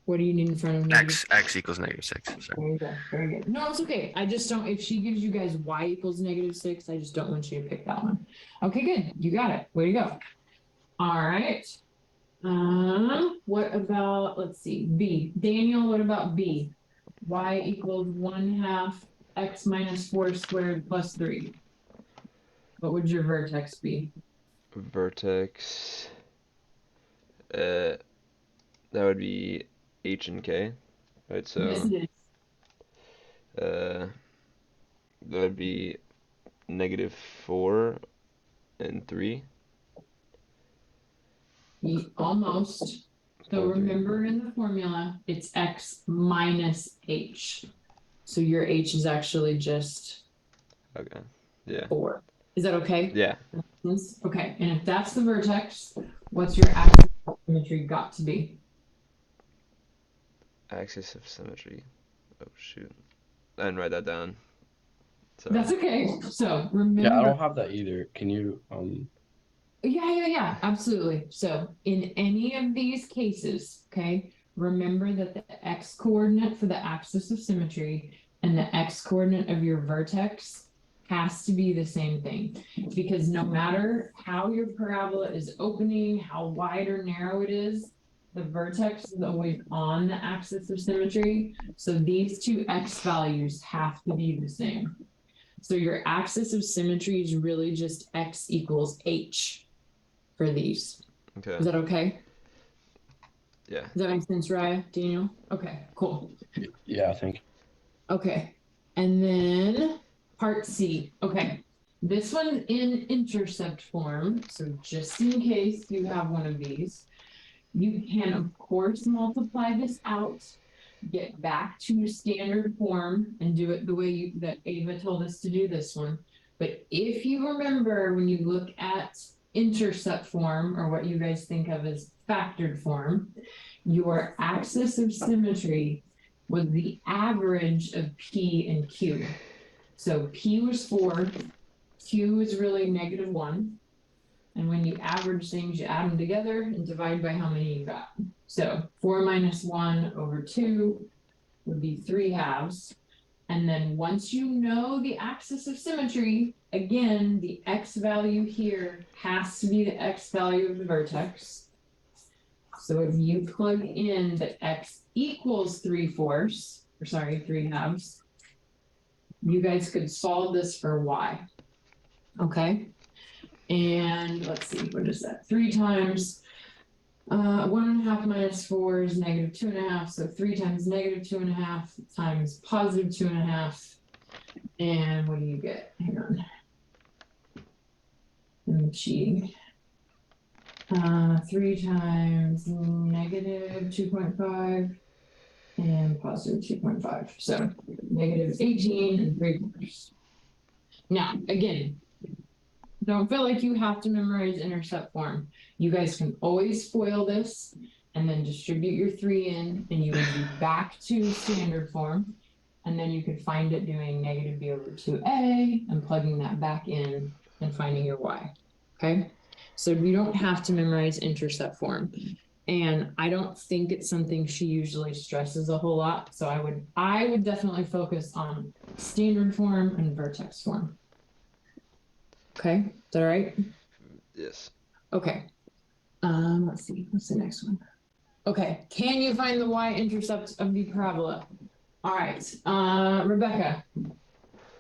What do you need in front of negative? X equals -6. Sorry. There you go. Very good. No, it's okay. I just don't, if she gives you guys y equals -6, I just don't want you to pick that one. Okay, good. You got it. Way to go. All right. What about, let's see, B. Daniel, what about B? Y equals 1/2 x minus 4 squared plus 3. What would your vertex be? Vertex. That would be H and K, right? Yes, So it is. that would be -4 and 3. Almost. So 4 and 3. remember in the formula, it's x minus h. So your h is actually just Okay. Yeah. 4. Is that okay? Yeah. Okay, and if that's the vertex, what's your axis of symmetry got to be? Axis of symmetry. Oh shoot. I didn't write that down. Sorry. That's okay. So remember. Yeah, I don't have that either. Can you Yeah, absolutely. So in any of these cases, okay, remember that the x coordinate for the axis of symmetry and the x coordinate of your vertex has to be the same thing, because no matter how your parabola is opening, how wide or narrow it is, the vertex is always on the axis of symmetry. So these two x values have to be the same. So your axis of symmetry is really just x equals h for these. Okay. Is that okay? Yeah. Does that make sense, Raya? Daniel? Okay, cool. Yeah, I think. Okay. And then part C. Okay. This one in intercept form. So just in case you have one of these, you can, of course, multiply this out, get back to standard form, and do it the way that Ava told us to do this one. But if you remember, when you look at intercept form, or what you guys think of as factored form, your axis of symmetry was the average of P and Q. So P was 4, Q is really -1. And when you average things, you add them together and divide by how many you got. So 4 minus 1 over 2 would be 3/2. And then once you know the axis of symmetry, again, the x value here has to be the x value of the vertex. So if you plug in that x equals 3/4, or sorry, 3/2, you guys could solve this for y. Okay. And let's see, what is that? 3 times 1.5 minus 4 is -2.5. So 3 times -2.5 times +2.5. And what do you get? Hang on. I'm cheating. 3 times -2.5 and +2.5. So -18 and 3/4. Now, again, don't feel like you have to memorize intercept form. You guys can always FOIL this and then distribute your 3 in, and you would be back to standard form. And then you could find it doing -b over 2a and plugging that back in and finding your y. Okay, so you don't have to memorize intercept form. And I don't think it's something she usually stresses a whole lot. So I would definitely focus on standard form and vertex form. Okay, is that all right? Yes. Okay. Let's see. What's the next one? Okay. Can you find the y-intercept of the parabola? All right. Rebecca,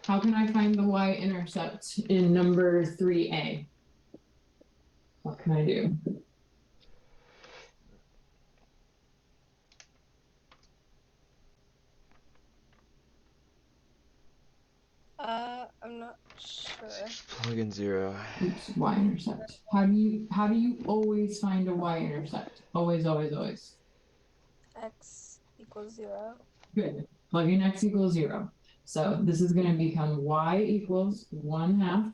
how can I find the y-intercept in number 3a? What can I do? I'm not sure. Just plug in 0. Oops, y-intercept. How do you always find a y-intercept? Always, always, always. X equals 0. Good. Plug in x equals 0. So this is going to become y equals 1/2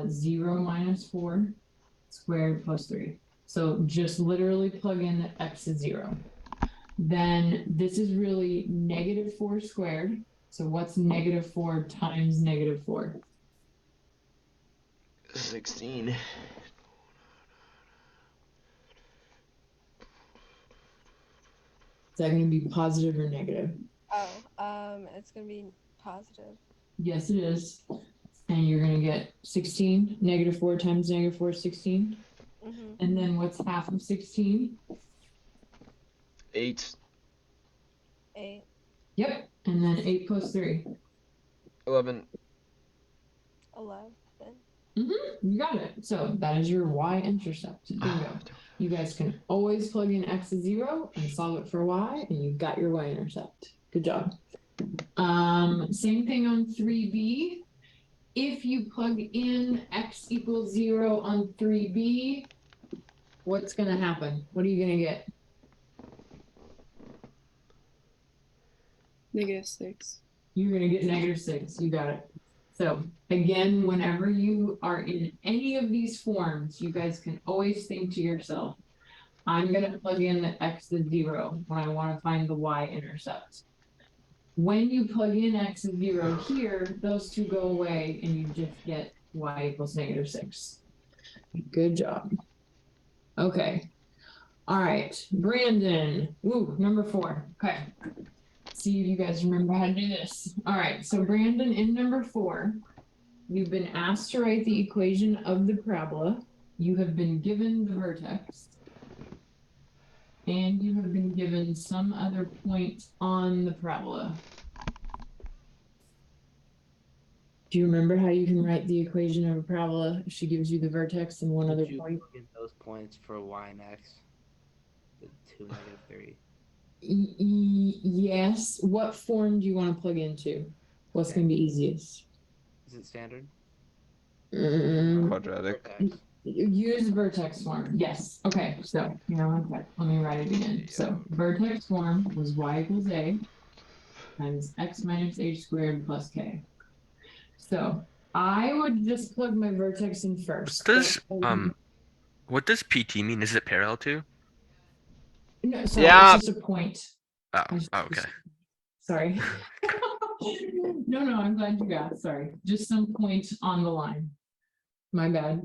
0 minus 4 squared plus 3. So just literally plug in that x is 0. Then this is really -4 squared. So what's -4 times -4? Is that going to be positive or negative? Oh, it's gonna be positive. Yes, it is. And you're going to get 16. Negative 4 times negative 4 is 16. Mhm. And then what's half of 16? 8. 8. Yep. And then 8 plus 3. 11. 11. You got it. So that is your y-intercept. Bingo. You guys can always plug in x is 0 and solve it for y, and you got your y-intercept. Good job. Same thing on 3b. If you plug in x equals 0 on 3b, what's going to happen? What are you going to get? -6. You're going to get -6. You got it. So again, whenever you are in any of these forms, you guys can always think to yourself, I'm going to plug in the x is 0 when I want to find the y-intercept. When you plug in x is 0 here, those two go away and you just get y equals -6. Good job. Okay. All right. Brandon. Woo, number 4. Okay. See if you guys remember how to do this. All right. So Brandon, in number 4, you've been asked to write the equation of the parabola. You have been given the vertex. And you have been given some other point on the parabola. Do you remember how you can write the equation of a parabola if she gives you the vertex and one other Did you point? plug in those points for y and x? The 2, -3. Yes. What form do you want to plug into? What's Okay. going to be easiest? Is it standard? Quadratic. Vertex. Use vertex form. Yes. Okay. So, okay. Let me write it again. So, vertex form was y equals a times x minus h squared plus k. So, I would just plug my vertex in first. What does PT mean? Is it parallel to? No, sorry, Yeah. it's just a point. Oh, okay. Sorry. No, I'm glad you got. Sorry, just some point on the line. My bad.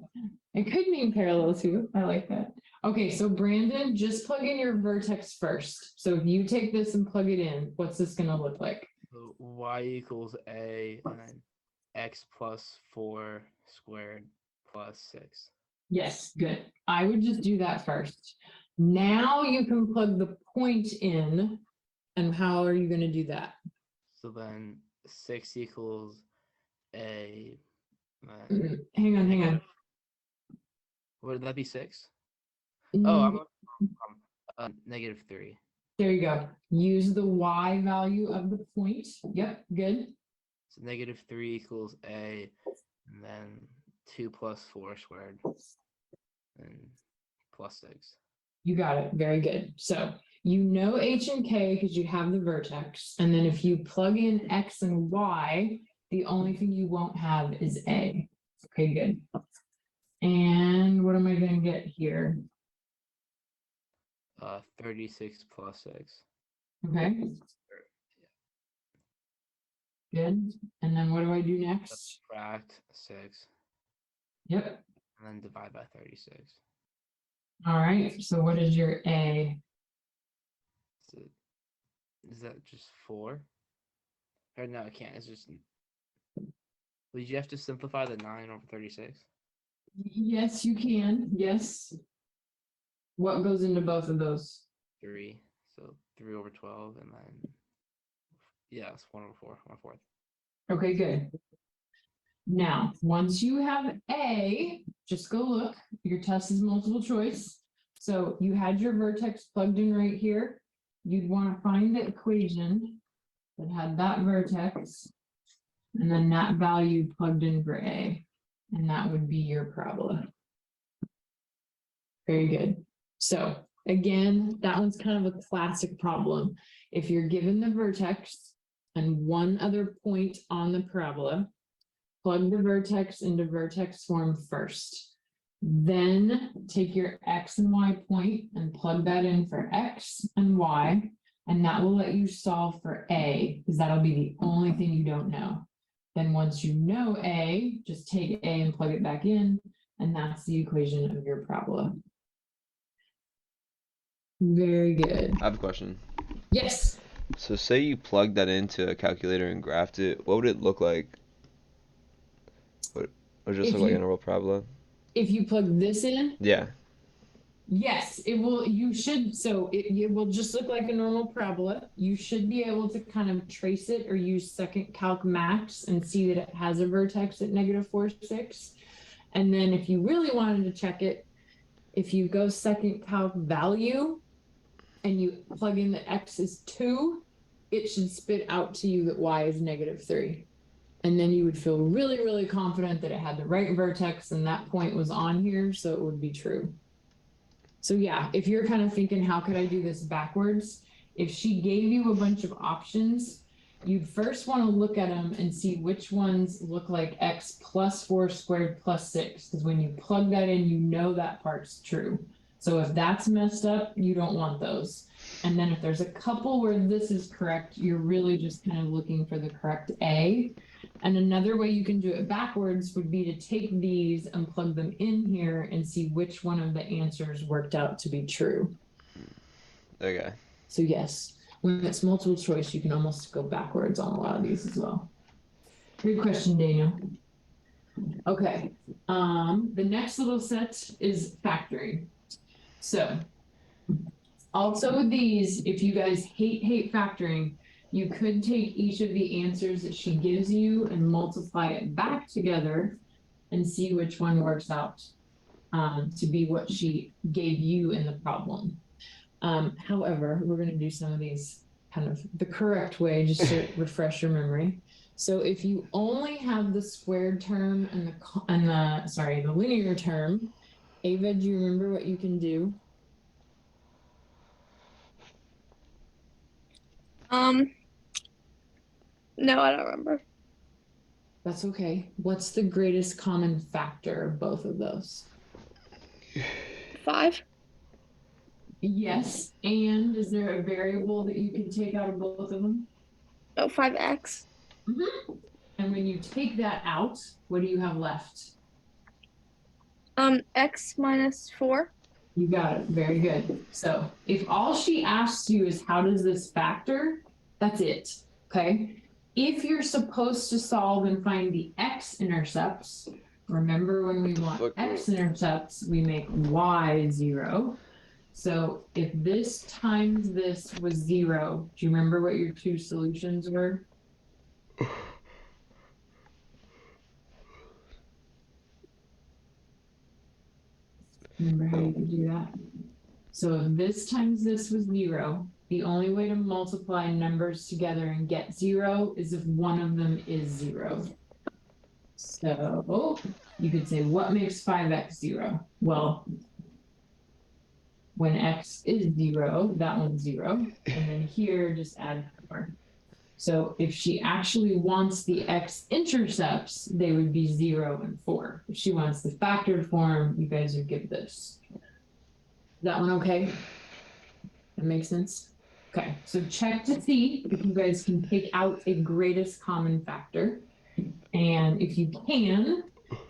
It could mean parallel too. I like that. Okay, so Brandon, just plug in your vertex first. So if you take this and plug it in, what's this going to look like? So y equals a and then x plus 4 squared plus 6. Yes, good. I would just do that first. Now you can plug the point in. And how are you going to do that? So then 6 equals a. Hang on. Would that be 6? Mm, Oh, I'm -3. There you go. Use the y value of the point. Yep, good. So -3 equals a, and then 2 plus 4 squared, and plus 6. You got it. Very good. So you know h and k because you have the vertex. And then if you plug in x and y, the only thing you won't have is a. Okay, good. And what am I going to get here? 36 plus 6. Okay, good. And then what do I do next? Subtract 6, Yep. and then divide by 36. All right. So what is your a? So, is that just 4? Or no, it can't. It's just. Would you have to simplify the 9 over 36? Yes, you can. Yes. What goes into both of those? 3. So 3 over 12, and then. Yeah, it's 1 over 4, 1/4. Okay, good. Now, once you have A, just go look. Your test is multiple choice. So you had your vertex plugged in right here. You'd want to find the equation that had that vertex and then that value plugged in for A. And that would be your parabola. Very good. So again, that one's kind of a classic problem. If you're given the vertex and one other point on the parabola, plug the vertex into vertex form first. Then take your x and y point and plug that in for x and y, and that will let you solve for a, because that'll be the only thing you don't know. Then once you know a, just take a and plug it back in, and that's the equation of your parabola. Very good. I have a question. Yes. So say you plug that into a calculator and graphed it, what would it look like? Would it just If look like a you- normal parabola? If you plug this in, Yeah. yes, it will. You should. So it will just look like a normal parabola. You should be able to kind of trace it or use second calc max and see that it has a vertex at -4, 6. And then if you really wanted to check it, if you go second calc value and you plug in that x is 2, it should spit out to you that y is -3. And then you would feel really, really confident that it had the right vertex and that point was on here, so it would be true. So yeah, if you're kind of thinking, how could I do this backwards? If she gave you a bunch of options, you'd first want to look at them and see which ones look like x plus 4 squared plus 6. Because when you plug that in, you know that part's true. So if that's messed up, you don't want those. And then if there's a couple where this is correct, you're really just kind of looking for the correct A. And another way you can do it backwards would be to take these and plug them in here and see which one of the answers worked out to be true. Okay. So yes, when it's multiple choice, you can almost go backwards on a lot of these as well. Good question, Daniel. Okay, the next little set is factoring. So also with these, if you guys hate factoring, you could take each of the answers that she gives you and multiply it back together and see which one works out to be what she gave you in the problem. However, we're going to do some of these kind of the correct way just to refresh your memory. So if you only have the squared term and the linear term, Ava, do you remember what you can do? No, I don't remember. That's okay. What's the greatest common factor of both of those? 5. Yes, and is there a variable that you can take out of both of them? No, 5x. And when you take that out, what do you have left? X minus 4. You got it. Very good. So if all she asks you is how does this factor, that's it. Okay. If you're supposed to solve and find the x-intercepts, remember when we want x-intercepts, we make y 0. So if this times this was 0, do you remember what your two solutions were? Remember how you could do that? So if this times this was 0, the only way to multiply numbers together and get 0 is if one of them is 0. So you could say, what makes 5x 0? Well, when x is 0, that one's 0. And then here, just add 4. So if she actually wants the x-intercepts, they would be 0 and 4. If she wants the factored form, you guys would give this. Is that one okay? That makes sense? Okay, so check to see if you guys can take out a greatest common factor. And if you can,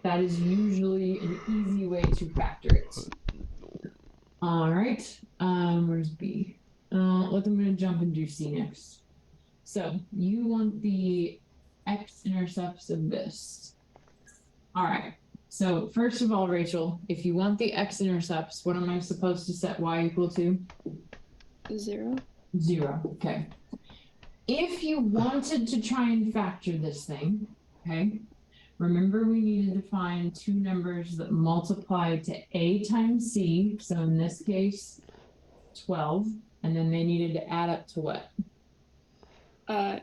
that is usually an easy way to factor it. All right, where's B? I'm gonna jump and do C next. So you want the x-intercepts of this. All right, so first of all, Rachel, if you want the x-intercepts, what am I supposed to set y equal to? 0. 0, okay. If you wanted to try and factor this thing, okay, remember we needed to find two numbers that multiply to a times c, so in this case, 12, and then they needed to add up to what? 8.